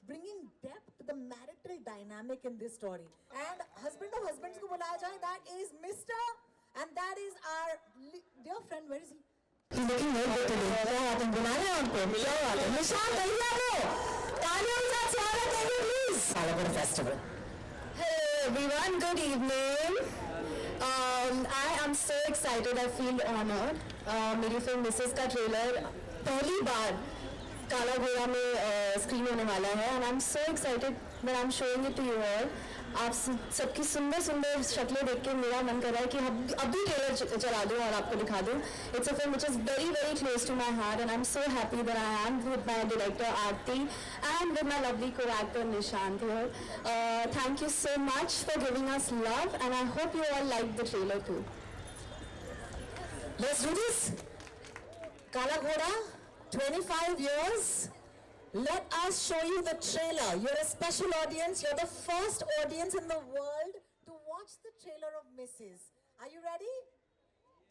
bringing depth to the marital dynamic in this story. And husband of husbands को बुलाया जाए, that is Mr. and that is our dear friend. Where is he? He's looking very good today. क्या बात है, बुला रहे हैं आपको? क्या बात है? निशान भैया को तालियों के साथ स्वागत करिए please. Kala Ghoda festival. Hello everyone, good evening. I am so excited, I feel honored. मेरी फिल्म मिसेस का ट्रेलर पहली बार काला घोड़ा में स्क्रीन होने वाला है and I'm so excited that I'm showing it to you all. आप सबकी सुंदर सुंदर शक्लें देख के मेरा मन कर रहा है कि अभी ट्रेलर चला दूँ और आपको दिखा दूँ. It's a film which is very very close to my heart and I'm so happy that I am with my director Aarti and with my lovely co-actor Nishant here. Thank you so much for giving us love and I hope you all like the trailer too. Let's do this. Kala Ghoda, 25 years. Let us show you the trailer. You're a special audience. You're the first audience in the world to watch the trailer of Mrs. Are you ready?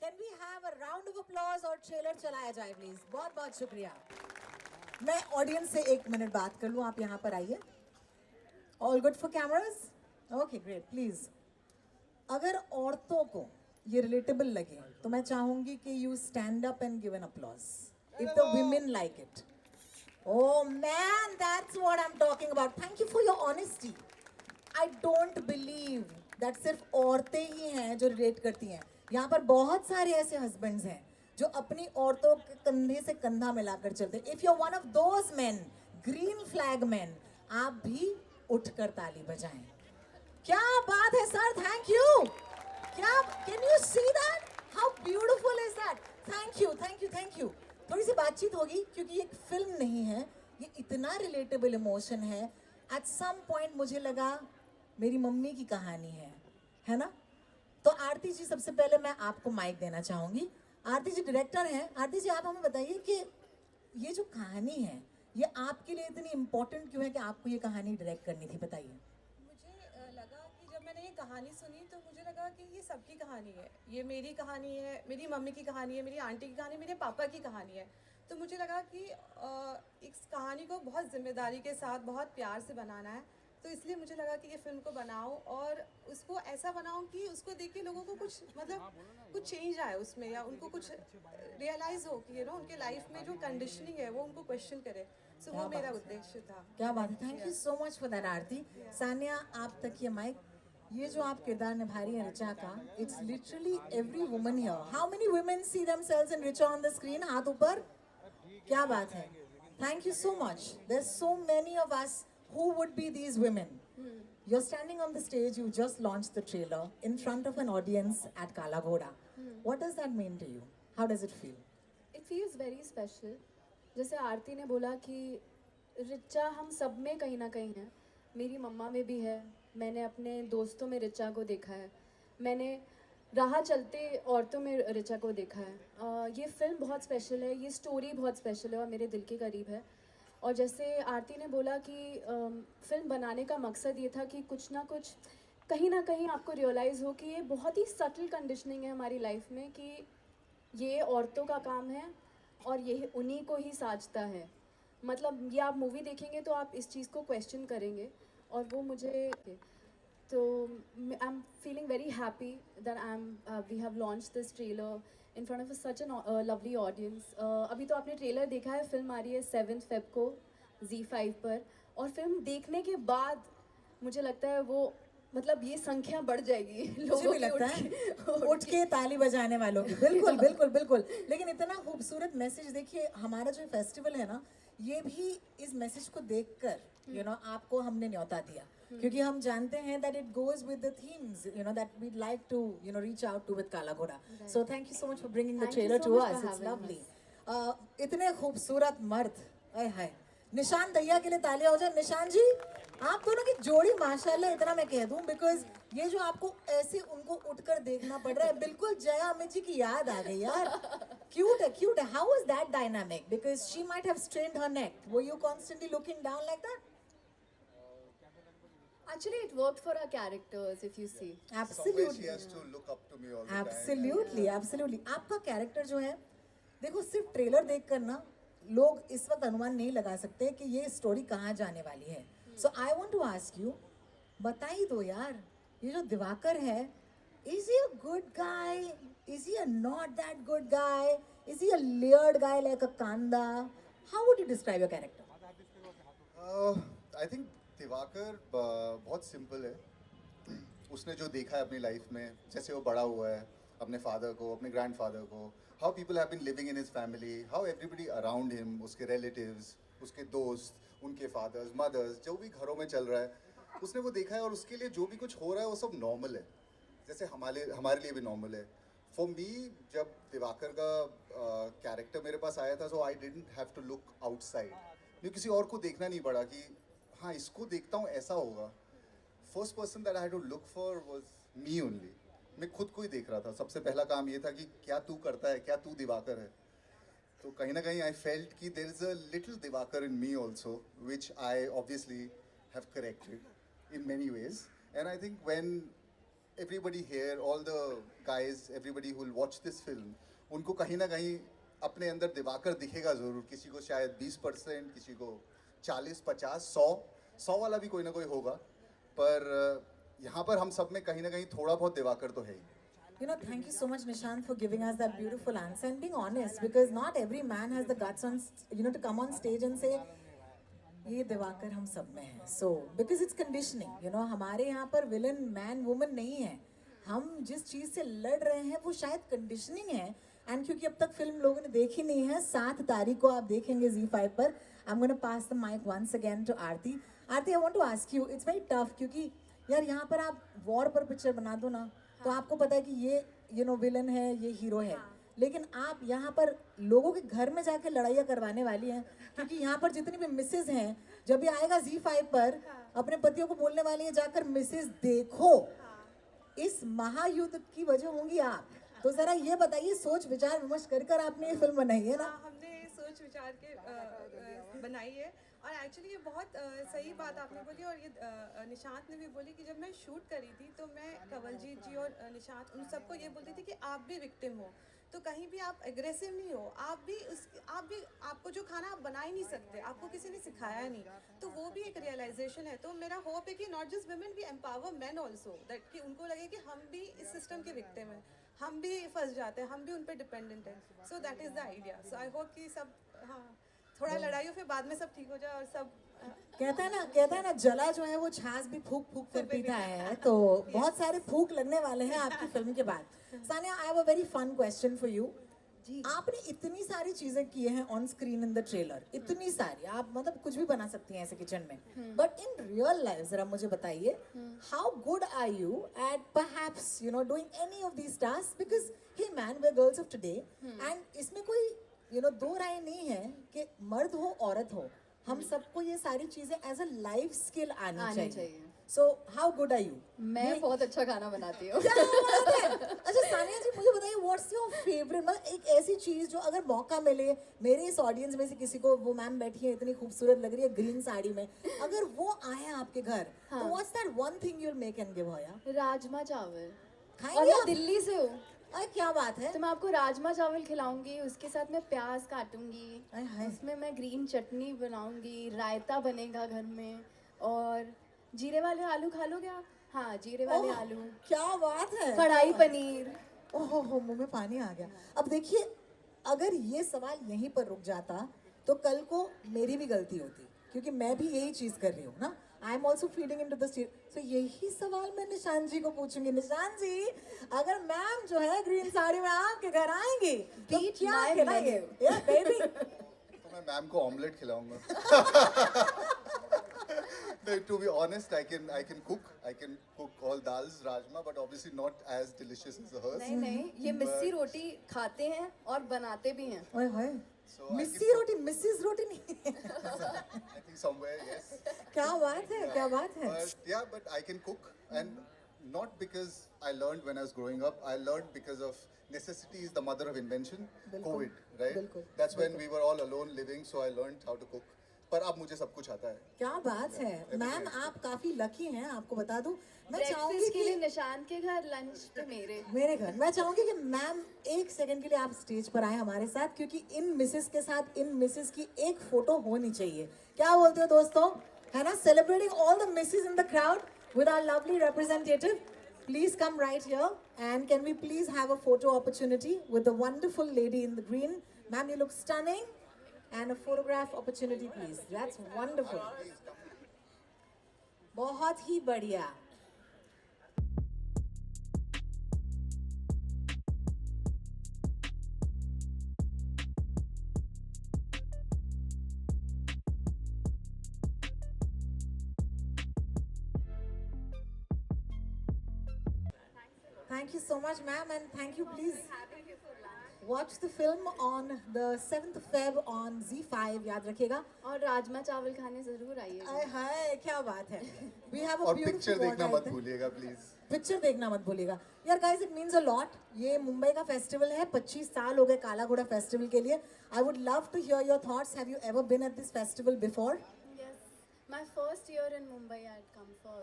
Can we have a round of applause और trailer चलाया जाए please? बहुत बहुत शुक्रिया. मैं audience से एक minute बात कर लूँ. आप यहाँ पर आइए. All good for cameras? Okay, great. Please. अगर औरतों को ये relatable लगे, तो मैं चाहूँगी कि you stand up and give an applause. If the women like it. Oh man, that's what I'm talking about. Thank you for your honesty. I don't believe that सिर्फ औरतें ही हैं जो रिलेट करती हैं. यहाँ पर बहुत सारे ऐसे husbands हैं जो अपनी औरतों के कंधे से कंधा मिलाकर चलते हैं. If you're one of those men, green flag men, आप भी उठकर ताली बजाएं. क्या बात है सर, thank you. क्या, can you see that? How beautiful is that? Thank you, thank you, thank you. थोड़ी सी बातचीत होगी क्योंकि ये एक फिल्म नहीं है, ये इतना रिलेटेबल इमोशन है. एट सम पॉइंट मुझे लगा मेरी मम्मी की कहानी है ना. तो आरती जी, सबसे पहले मैं आपको माइक देना चाहूँगी. आरती जी डायरेक्टर हैं. आरती जी, आप हमें बताइए कि ये जो कहानी है ये आपके लिए इतनी इम्पोर्टेंट क्यों है कि आपको ये कहानी डायरेक्ट करनी थी, बताइए. मुझे लगा कि जब मैंने ये कहानी सुनी तो मुझे लगा कि ये सबकी कहानी है. ये मेरी कहानी है, मेरी मम्मी की कहानी है, मेरी आंटी की कहानी, मेरे पापा की कहानी है. तो मुझे लगा कि इस कहानी को बहुत ज़िम्मेदारी के साथ, बहुत प्यार से बनाना है. तो इसलिए मुझे लगा कि ये फ़िल्म को बनाऊं और उसको ऐसा बनाऊं कि उसको देख के लोगों को कुछ कुछ चेंज आए उसमें, या उनको कुछ रियलाइज़ हो कि उनके लाइफ में जो कंडीशनिंग है वो उनको क्वेश्चन करे. सो वो मेरा उद्देश्य था. क्या बात है. Thank you so much for that Aarti. Sania, आप तक ये माइक. ये जो आप किरदार निभा रही हैं ऋचा का, it's literally every woman here. How many women see themselves in Richa on the screen? हाथ ऊपर. क्या बात है. Thank you so much. There so many of us who would be these women. You're standing on the stage, you just launched the trailer in front of an audience at Kala Ghoda. What does that mean to you? How does it feel? It feels very special. जैसे आरती ने बोला कि रिचा हम सब में कहीं ना कहीं है. मेरी मम्मा में भी है. मैंने अपने दोस्तों में रिचा को देखा है. मैंने राह चलते औरतों में रिचा को देखा है. ये फिल्म बहुत स्पेशल है, ये स्टोरी बहुत स्पेशल है और मेरे दिल के करीब है. और जैसे आरती ने बोला कि फिल्म बनाने का मकसद ये था कि कुछ ना कुछ कहीं ना कहीं आपको रियलाइज़ हो कि ये बहुत ही सटल कंडीशनिंग है हमारी लाइफ में, कि ये औरतों का काम है और ये उन्हीं को ही साजता है. मतलब ये आप मूवी देखेंगे तो आप इस चीज़ को क्वेश्चन करेंगे और वो मुझे. तो I am feeling very happy that we have launch this trailer in front of such a lovely audience. अभी तो आपने ट्रेलर देखा है. फिल्म आ रही है 7 फेब को Z5 पर, और फिल्म देखने के बाद मुझे लगता है वो मतलब ये संख्या बढ़ जाएगी लोगों की लगता है उठ के ताली बजाने वालों की. बिल्कुल बिल्कुल बिल्कुल. लेकिन इतना खूबसूरत मैसेज. देखिए, हमारा जो फेस्टिवल है ना, ये भी इस मैसेज को देखकर आपको हमने न्योता दिया, क्योंकि हम जानते हैं that it goes with the themes that we'd like to reach out to with Kala Ghoda. So thank you so much for bringing the trailer to us. It's lovely. इतने खूबसूरत मर्द. आय हाय. निशान दैया के लिए तालियां हो जाए. निशान जी, आप दोनों की जोड़ी माशाल्लाह, इतना मैं कह दूं, बिकॉज ये जो आपको ऐसे उनको उठकर देखना पड़ रहा है, बिल्कुल जया अमित जी की याद आ गई यार. क्यूट है, क्यूट है. How is that dynamic? Because she might have strained her neck. Were you constantly looking down like that? Actually, it worked for our characters, if you see. Absolutely. She has to look up to me all the time. Absolutely. आपका character जो है, देखो, सिर्फ trailer देखकर ना लोग इस वक्त अनुमान नहीं लगा सकते कि ये स्टोरी कहाँ जाने वाली है. So I want to ask you, बता ही दो यार, ये जो दिवाकर है, is he a good guy? Is he a not that good guy? Is he a layered guy like a Kanda? How would you describe your character? I think Diwakar बहुत simple है. उसने जो देखा है अपनी लाइफ में, जैसे वो बड़ा हुआ है, अपने फादर को, अपने ग्रैंडफादर को, how people have been living in his family, how everybody around him, उसके रिलेटिव्स, उसके दोस्त, उनके फादर्स, मदर्स, जो भी घरों में चल रहा है, उसने वो देखा है. और उसके लिए जो भी कुछ हो रहा है वो सब नॉर्मल है, जैसे हमारे लिए भी नॉर्मल है. फॉर मी, जब दिवाकर का कैरेक्टर मेरे पास आया था, so I didn't have to look outside. मुझे किसी और को देखना नहीं पड़ा कि हाँ इसको देखता हूँ ऐसा होगा. First person that I had to look for was me only. मैं खुद को ही देख रहा था. सबसे पहला काम ये था कि क्या तू करता है, क्या तू दिवाकर है. तो कहीं ना कहीं आई फेल्ट कि there is a little Diwakar in me also, which I obviously have corrected in many ways. And I think when everybody here, all the guys, everybody who will watch this film, उनको कहीं ना कहीं अपने अंदर दिवाकर दिखेगा ज़रूर. किसी को शायद 20%, किसी को 40, 50, 100 वाला भी कोई ना कोई होगा. पर यहाँ पर हम सब में कहीं ना कहीं थोड़ा बहुत दिवाकर तो है ही. You know, thank you so much, Nishant, for giving us that beautiful answer and being honest, because not every man has the guts on, to come on stage and say, ये दिवाकर हम सब में है. सो बिकॉज इट्स कंडीशनिंग, हमारे यहाँ पर villain man woman नहीं है. हम जिस चीज़ से लड़ रहे हैं वो शायद कंडीशनिंग है. एंड क्योंकि अब तक फिल्म लोगों ने देखी नहीं है, 7 तारीख को आप देखेंगे ZEE5 पर. I am gonna pass the mic once again to Aarti. Aarti, I want to ask you, it's very tough, क्योंकि यार यहाँ पर आप वॉर पर पिक्चर बना दो ना, तो आपको पता है कि ये विलन है, ये हीरो है. लेकिन आप यहाँ पर लोगों के घर में जाके लड़ाइयाँ करवाने वाली हैं, क्योंकि यहाँ पर जितनी भी मिसेज हैं, जब ये आएगा ZEE5 पर, अपने पतियों को बोलने वाली है जाकर मिसेज देखो. इस महायुद्ध की वजह होंगी आप. तो जरा ये बताइए, सोच विचार विमर्श कर आपने ये फिल्म बनाई है ना? हमने सोच विचार के बनाई है. और एक्चुअली ये बहुत सही बात आपने बोली. और ये निशांत ने भी बोली कि जब मैं शूट करी थी तो मैं कवलजीत जी और निशांत उन सबको ये बोलती थी कि आप भी विक्टिम हो, तो कहीं भी आप एग्रेसिव नहीं हो. आप भी आपको जो खाना आप बना ही नहीं सकते, आपको किसी ने सिखाया नहीं. तो वो भी एक रियलाइजेशन है. तो मेरा होप है कि not just women, we empower men also, that कि उनको लगे कि हम भी इस सिस्टम के विक्टिम हैं, हम भी फंस जाते हैं, हम भी उन पर डिपेंडेंट हैं. So that is the idea. So I hope कि सब, हाँ, थोड़ा लड़ाई हो, फिर बाद में सब ठीक हो जाए और सब. कहता है ना जला जो है वो छाछ भी फूक फूक कर पीता है. तो बहुत सारे फूक लगने वाले हैं आपकी फिल्म के बाद. Sania, I have a very fun question for you. आपने इतनी सारी चीजें की हैं on screen in the trailer, इतनी सारी, आप मतलब कुछ भी बना सकती हैं ऐसे किचन में. बट इन रियल लाइफ जरा मुझे बताइए, how good are you at perhaps doing any of these task? Because hey man, we are girls of today, and इसमें कोई दो राय नहीं है कि मर्द हो औरत हो, हम सबको ये सारी चीजें एज अ लाइफ स्किल आनी चाहिए. So how good are you? मैं बहुत अच्छा खाना बनाती हूँ. क्या बात है. अच्छा सानिया जी, मुझे बताइए, व्हाट्स योर फेवरेट, मतलब एक ऐसी चीज जो अगर मौका मिले, मेरे इस ऑडियंस में से किसी को, वो मैम बैठी है इतनी खूबसूरत लग रही है ग्रीन साड़ी में, अगर वो आए आपके घर, तो what's that one thing you will make and give her? Rajma चावल. खाएंगे और मैं आप? दिल्ली से हूँ. अरे क्या बात है. तो मैं आपको राजमा चावल खिलाऊंगी, उसके साथ मैं प्याज काटूंगी, आय हाय. उसमें मैं ग्रीन चटनी बनाऊंगी, रायता बनेगा घर में, और जीरे वाले आलू खा लोगे आप? हाँ, जीरे वाले ओह, आलू, क्या बात है. कढ़ाई पनीर. ओहो हो, मुंह में पानी आ गया. अब देखिए, अगर ये सवाल यहीं पर रुक जाता तो कल को मेरी भी गलती होती, क्योंकि मैं भी यही चीज कर रही हूँ ना. I am also feeding in to the steel. So यही सवाल मैं निशांत जी को पूछूंगी. निशांत जी, अगर मैम जो है ग्रीन साड़ी में आपके घर आएंगी तो Beat क्या my खिलाएंगे? menu. Yeah, baby. तो मैं मैम को ऑमलेट खिलाऊंगा. To be honest, I can cook all dals, rajma, but obviously not as delicious as hers. नहीं नहीं, ये मिस्सी रोटी खाते हैं और बनाते भी हैं. ओए होए, So I missi roti, Mrs रोटी नहीं. I think somewhere, yes. क्या बात है, क्या बात है. But yeah, but I can cook, and not because I learned when I was growing up. I learned because of necessity is the mother of invention. बिल्कुल, COVID, right? बिल्कुल, That's when we were all alone living, so I learned how to cook. पर अब मुझे सब कुछ आता है। क्या बात है मैम, आप काफी लकी हैं, आपको बता दूं। मैं चाहूंगी ब्रेकफास्ट के लिए कि निशांत के घर, लंच पे मेरे घर, मैं चाहूंगी कि मैम एक सेकंड के लिए आप स्टेज पर आए हमारे साथ, क्योंकि इन मिसेस के साथ इन मिसेस की एक फोटो होनी चाहिए। क्या बोलते हो दोस्तों, है ना? Celebrating all the Mrs in the crowd with our lovely representative. Please come right here, and can we please have a photo opportunity with the wonderful lady in the green? Ma'am, you look stunning. And a photograph opportunity, please. That's wonderful. बहुत ही बढ़िया. Thank you so much, ma'am, and thank you. Please watch the film on the 7th of Feb on Z5. याद रखिएगा. और राजमा चावल खाने जरूर आइएगा। आय हाय, क्या बात है. We have a और beautiful पिक्चर देखना ward मत right there. भूलिएगा प्लीज। पिक्चर देखना मत भूलिएगा यार। Guys, it means a lot. ये मुंबई का फेस्टिवल है, 25 साल हो गए काला घोड़ा फेस्टिवल के लिए। I would love to hear your thoughts. Have you ever been at this festival before? Yes, my first year in Mumbai, I had come for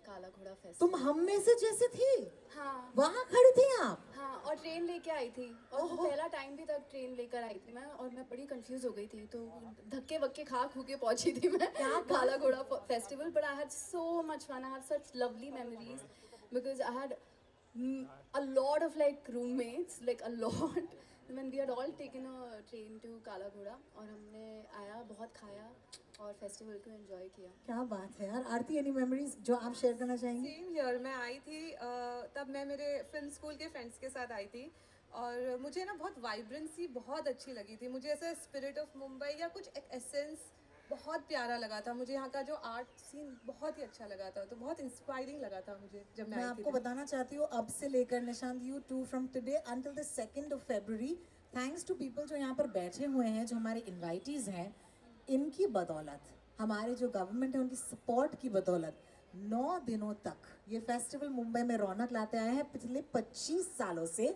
काला घोड़ा तुम festival। हम में से जैसे थी, हाँ वहाँ खड़ी थी आप। हाँ, और ट्रेन लेके आई थी, और ओहो। पहला टाइम भी तक ट्रेन लेकर आई थी मैं, और मैं बड़ी कंफ्यूज हो गई थी, तो धक्के वक्के खा खू के पहुंची थी मैं क्या बात Kala Ghoda festival. But I had so much fun, I have such lovely memories, because I had a lot of like roommates, like a lot when we had all taken a train to काला घोड़ा, और हमने आया, बहुत खाया और festival को enjoy किया। क्या बात है यार। आरती, एनी मेमोरीज जो आप शेयर करना चाहेंगी? सेम ईयर मैं आई थी, तब मैं मेरे फिल्म स्कूल के फ्रेंड्स के साथ आई थी, और मुझे ना बहुत वाइब्रेंसी बहुत अच्छी लगी थी। मुझे ऐसा स्पिरिट ऑफ मुंबई या कुछ एक एसेंस बहुत प्यारा लगा था मुझे। यहाँ का जो आर्ट सीन बहुत ही अच्छा लगा था, तो बहुत इंस्पायरिंग लगा था मुझे जब मैं मैं आई आपको थी। बताना चाहती हूँ, अब से लेकर Nishant, you too, from today until the 2nd of February, thanks to people जो यहाँ पर बैठे हुए हैं, जो हमारे इन्वाइटीज हैं, इनकी बदौलत, हमारे जो गवर्नमेंट है उनकी सपोर्ट की बदौलत, 9 दिनों तक ये फेस्टिवल मुंबई में रौनक लाते आए हैं पिछले 25 सालों से।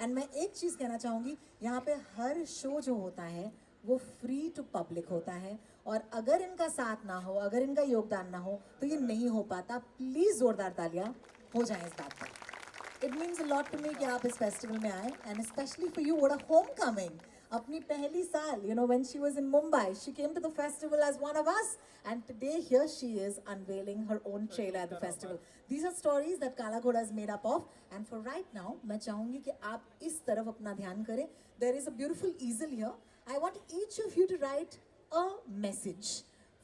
एंड मैं एक चीज़ कहना चाहूँगी, यहाँ पे हर शो जो होता है वो फ्री टू पब्लिक होता है, और अगर इनका साथ ना हो, अगर इनका योगदान ना हो, तो ये नहीं हो पाता। प्लीज़ जोरदार तालियां हो जाएं इस बात पर। It means a lot to me कि आप इस फेस्टिवल में आए, and specially for you, what a homecoming. अपनी पहली साल, you know, when she was in Mumbai, she came to the festival as one of us, and today here she is unveiling her own trailer at the festival. These are stories that Kala Ghoda is made up of, and for right now, मैं चाहूँगी कि आप इस तरफ अपना ध्यान करें। There is a beautiful easel here. I want each of you to write a message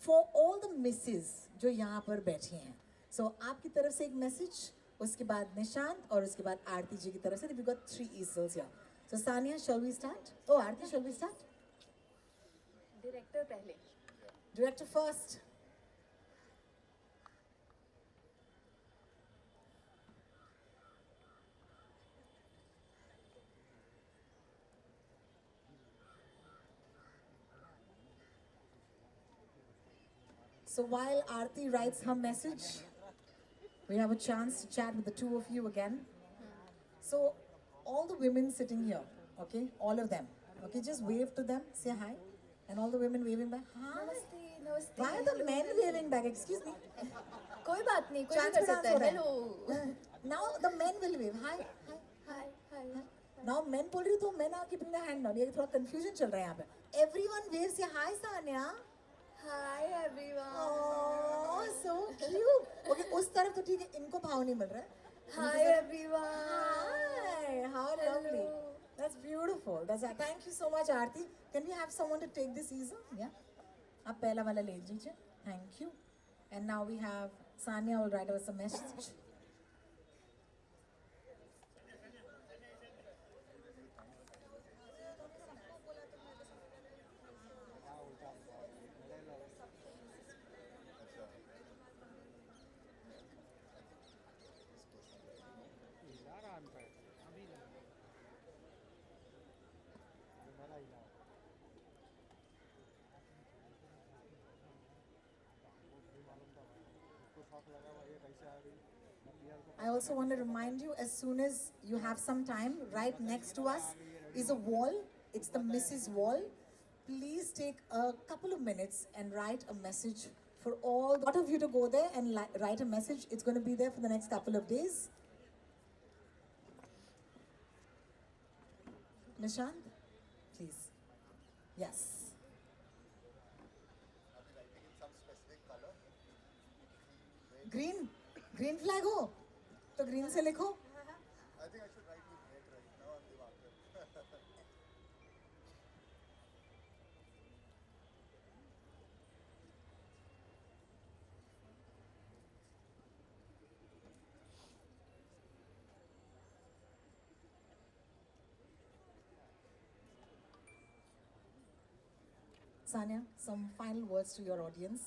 for all the misses जो यहाँ पर बैठी हैं। So आपकी तरफ से एक मैसेज, उसके बाद निशांत, और उसके बाद आरती जी की तरफ से। We've got 3 easels here. So Sania, shall we start? Oh, Aarti, shall we start? Director पहले। Director first. So while Aarti writes her message, we have a chance to chat with the two of you again. So all the women sitting here, okay, all of them, okay, just wave to them, say hi, and all the women waving back. Hi. नमस्ते नमस्ते। Why are the men waving back? Excuse me. कोई बात नहीं, कोई भी Chance कर पे सकता dance हो है। रहा हेलो है. Now the men will wave. Hi, hi. Hi hi. Now men बोल रही हूँ तो men are keeping their hand down. ये थोड़ा confusion चल रहा है यहाँ पे. Everyone waves. Say hi, Sanya. Hi everyone. Oh, so cute. Okay, उस तरफ तो ठीक है, इनको भाव नहीं मिल रहा है. Hi everyone. Hi, how lovely. That's beautiful. Thank you so much, Aarti. Can we have someone to take this easel? Yeah. आप पहला वाला ले लीजिए. Thank you. And now we have Sanya will write us a message. I also want to remind you, as soon as you have some time, right next to us is a wall. It's the Mrs. Wall. please take a couple of minutes and write a message for all lot of you to go there and write a message. It's going to be there for the next couple of days. Nishant, please. Yes. Green flag हो तो green से लिखो. I think I should write with red right now on Diwakar. Sanya, some final words to your audience.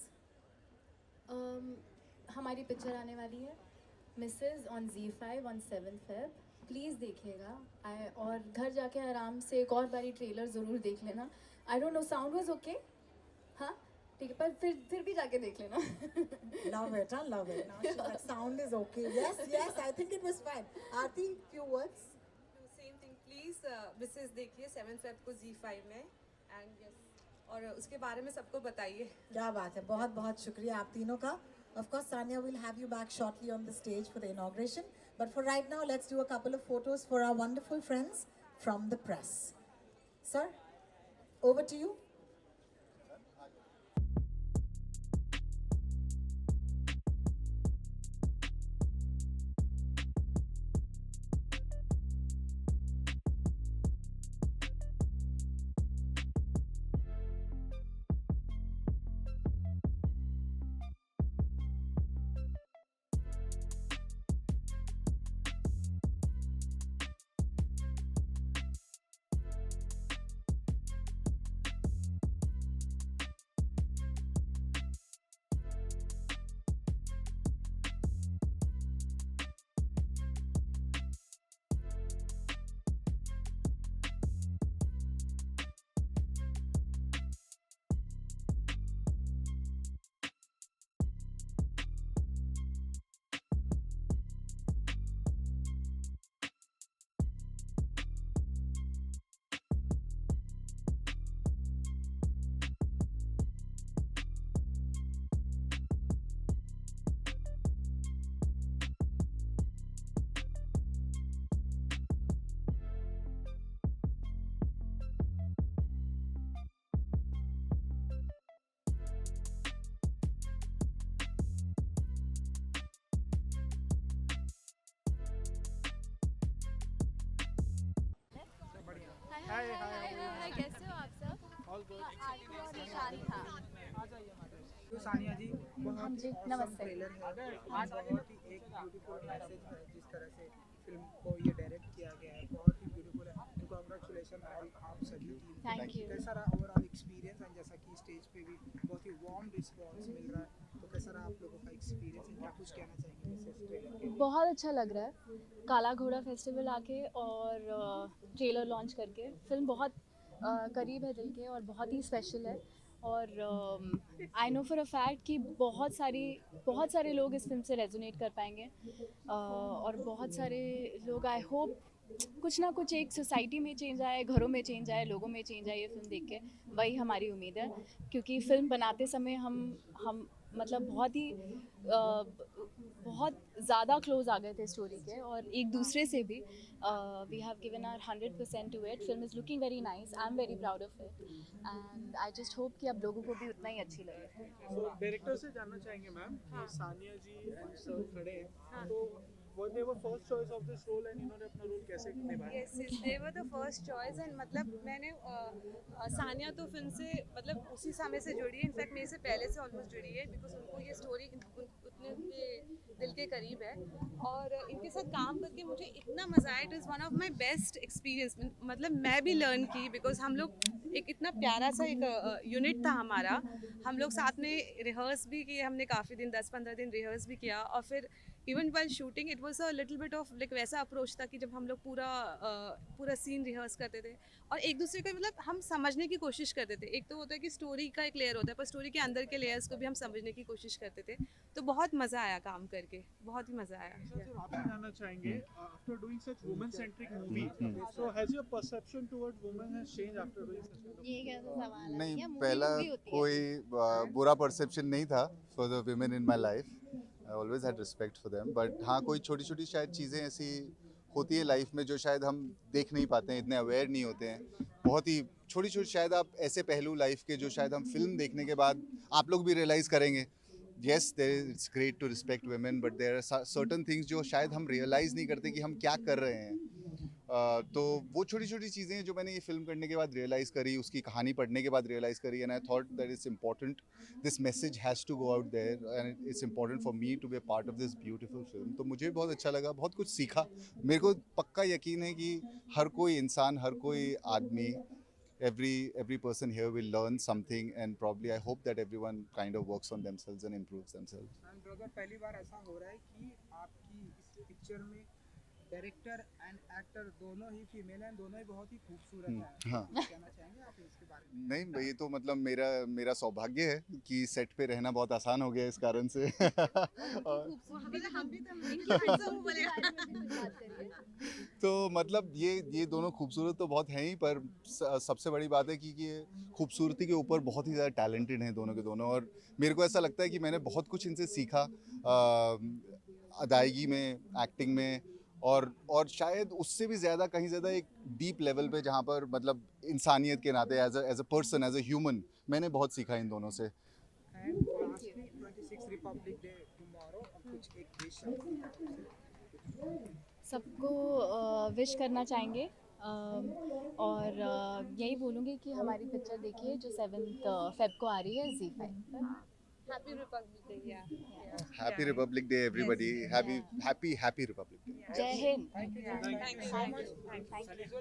हमारी picture आने वाली है Mrs on Z5 on 7 Feb. Please देखिएगा. और घर जाके आराम से एक और बारी ट्रेलर ज़रूर देख लेना. I don't know sound was okay. हाँ ठीक है, पर फिर भी जाके देख लेना. Love it, huh? Love it. Now that sound is okay. Yes, I think it was fine. Aarti, few words. Same thing please Mrs देखिए 7 Feb को Z5 में एंड यस और उसके बारे में सबको बताइए. क्या बात है, बहुत बहुत शुक्रिया आप तीनों का. Of course, Sanya will have you back shortly on the stage for the inauguration. But for right now, let's do a couple of photos for our wonderful friends from the press. Sir, over to you. हाय कैसे हो आप सब? आरती और निशान था. तो सानिया जी हाँ जी, बहुत नमस्ते. ट्रेलर है और बहुत ही एक ब्यूटीफुल मैसेज है जिस तरह से फिल्म को ये डायरेक्ट किया गया है, बहुत ही ब्यूटीफुल है. कांग्रेचुलेशन ऑल आप सभी टीम. Thank you. कैसा रहा ओवरऑल एक्सपीरियंस एंड जैसा कि स्टेज पे भी बहुत ही वार्म रिस्पांस मिल रहा है, तो कैसा रहा आप लोगों का एक्सपीरियंस एंड क्या कुछ कहना चाहेंगे इस ट्रेलर के? बहुत अच्छा लग रहा है काला घोड़ा फेस्टिवल आके और ट्रेलर लॉन्च करके. फिल्म बहुत करीब है दिल के और बहुत ही स्पेशल है. और I know for a fact कि बहुत सारे लोग इस फिल्म से रेजोनेट कर पाएंगे. और बहुत सारे लोग आई होप कुछ ना कुछ एक सोसाइटी में चेंज आए, घरों में चेंज आए, लोगों में चेंज आए ये फिल्म देख के. वही हमारी उम्मीद है क्योंकि फिल्म बनाते समय हम मतलब बहुत ज़्यादा क्लोज आ गए थे स्टोरी के और एक दूसरे से भी. We have given our 100% to it. Film is looking very nice. I am very proud of it and I just hope कि अब लोगों को भी उतना ही अच्छी लगे. तो डायरेक्टर से जानना चाहेंगे मैम कि सानिया जी एंड सर खड़े हैं, तो वो they were first choice of this role and इन्होंने अपना रोल कैसे निभाया? Yes they were the first choice and मतलब मैंने सानिया तो फिल्म से मतलब उसी समय से जुड़ी है. इनफैक्ट मेरे से पहले से ऑलमोस्ट जुड़ी है बिकॉज उनको ये स्टोरी उतने दिल के करीब है और इनके साथ काम करके मुझे इतना मज़ा आया. It is one of my best experience. मतलब मैं भी लर्न की बिकॉज हम लोग एक इतना प्यारा सा एक यूनिट था हमारा. हम लोग साथ में रिहर्स भी किए. हमने काफ़ी दिन 10-15 दिन रिहर्स भी किया और फिर even while shooting it was a little bit of like वैसा अप्रोच था कि जब हम लोग पूरा सीन रिहर्स करते थे और एक दूसरे को मतलब हम समझने की कोशिश करते थे। एक तो होता है कि स्टोरी का एक लेयर होता है, पर स्टोरी के अंदर के लेयर्स को भी हम समझने की कोशिश करते थे। तो बहुत मज़ा आया काम करके, बहुत ही मज़ा आया। सर सर आपसे जानना चाहेंगे after doing such women centric movie so has your perception toward women has change after doing such ये कैसा सवाल है नहीं क्या मूवी पहला मूवी होती है कोई बुरा परसेप्शन नहीं था for the women in my life. I always had respect for them, but हाँ कोई छोटी छोटी शायद चीज़ें ऐसी होती है लाइफ में जो शायद हम देख नहीं पाते हैं, इतने अवेयर नहीं होते हैं। बहुत ही छोटी छोटी शायद आप ऐसे पहलू लाइफ के जो शायद हम फिल्म देखने के बाद आप लोग भी रियलाइज़ करेंगे। Yes it's great to respect women, but there are certain things जो शायद हम रियलाइज़ नहीं करते कि हम क्या कर रहे हैं। तो वो छोटी छोटी चीज़ें जो मैंने ये फिल्म करने के बाद रियलाइज़ करी, उसकी कहानी पढ़ने के बाद रियलाइज़ करी, and I thought that it's important, this message has to go out there and it's important for me to be a part of this beautiful film. तो मुझे बहुत अच्छा लगा, बहुत कुछ सीखा। मेरे को पक्का यकीन है कि हर कोई इंसान, हर कोई आदमी, every person here will learn something, and probably I hope that everyone kind of works on themselves and improves themselves. And brother पहली बार ऐसा हो रहा है कि आपकी इस पिक्चर में डायरेक्टर एंड एक्टर दोनों ही फीमेल हैं, दोनों ही बहुत ही खूबसूरत हैं। हाँ। कुछ कहना चाहेंगे आप इसके बारे में? नहीं भाई, तो मतलब मेरा सौभाग्य है कि सेट पे रहना बहुत आसान हो गया इस कारण से। और तो मतलब ये दोनों खूबसूरत तो बहुत हैं ही, पर सबसे बड़ी बात है कि ये खूबसूरती के ऊपर बहुत ही ज़्यादा टैलेंटेड हैं दोनों के दोनों। और मेरे को ऐसा लगता है कि मैंने बहुत कुछ इनसे सीखा, अदायगी में, एक्टिंग में, और शायद उससे भी ज़्यादा, कहीं ज़्यादा एक डीप लेवल पे, जहाँ पर मतलब इंसानियत के नाते as a person, as a human, मैंने बहुत सीखा इन दोनों से। And lastly 26 republic day tomorrow, कुछ एक विश आपकी तरफ से? सबको विश करना चाहेंगे और यही बोलूँगी कि हमारी पिक्चर देखिए जो 7 फेब को आ रही है ZEE5 पर। Happy Republic Day, yeah. Happy Republic Day, everybody. Happy Republic Day. जय Hind. Thank you so much. Thank you.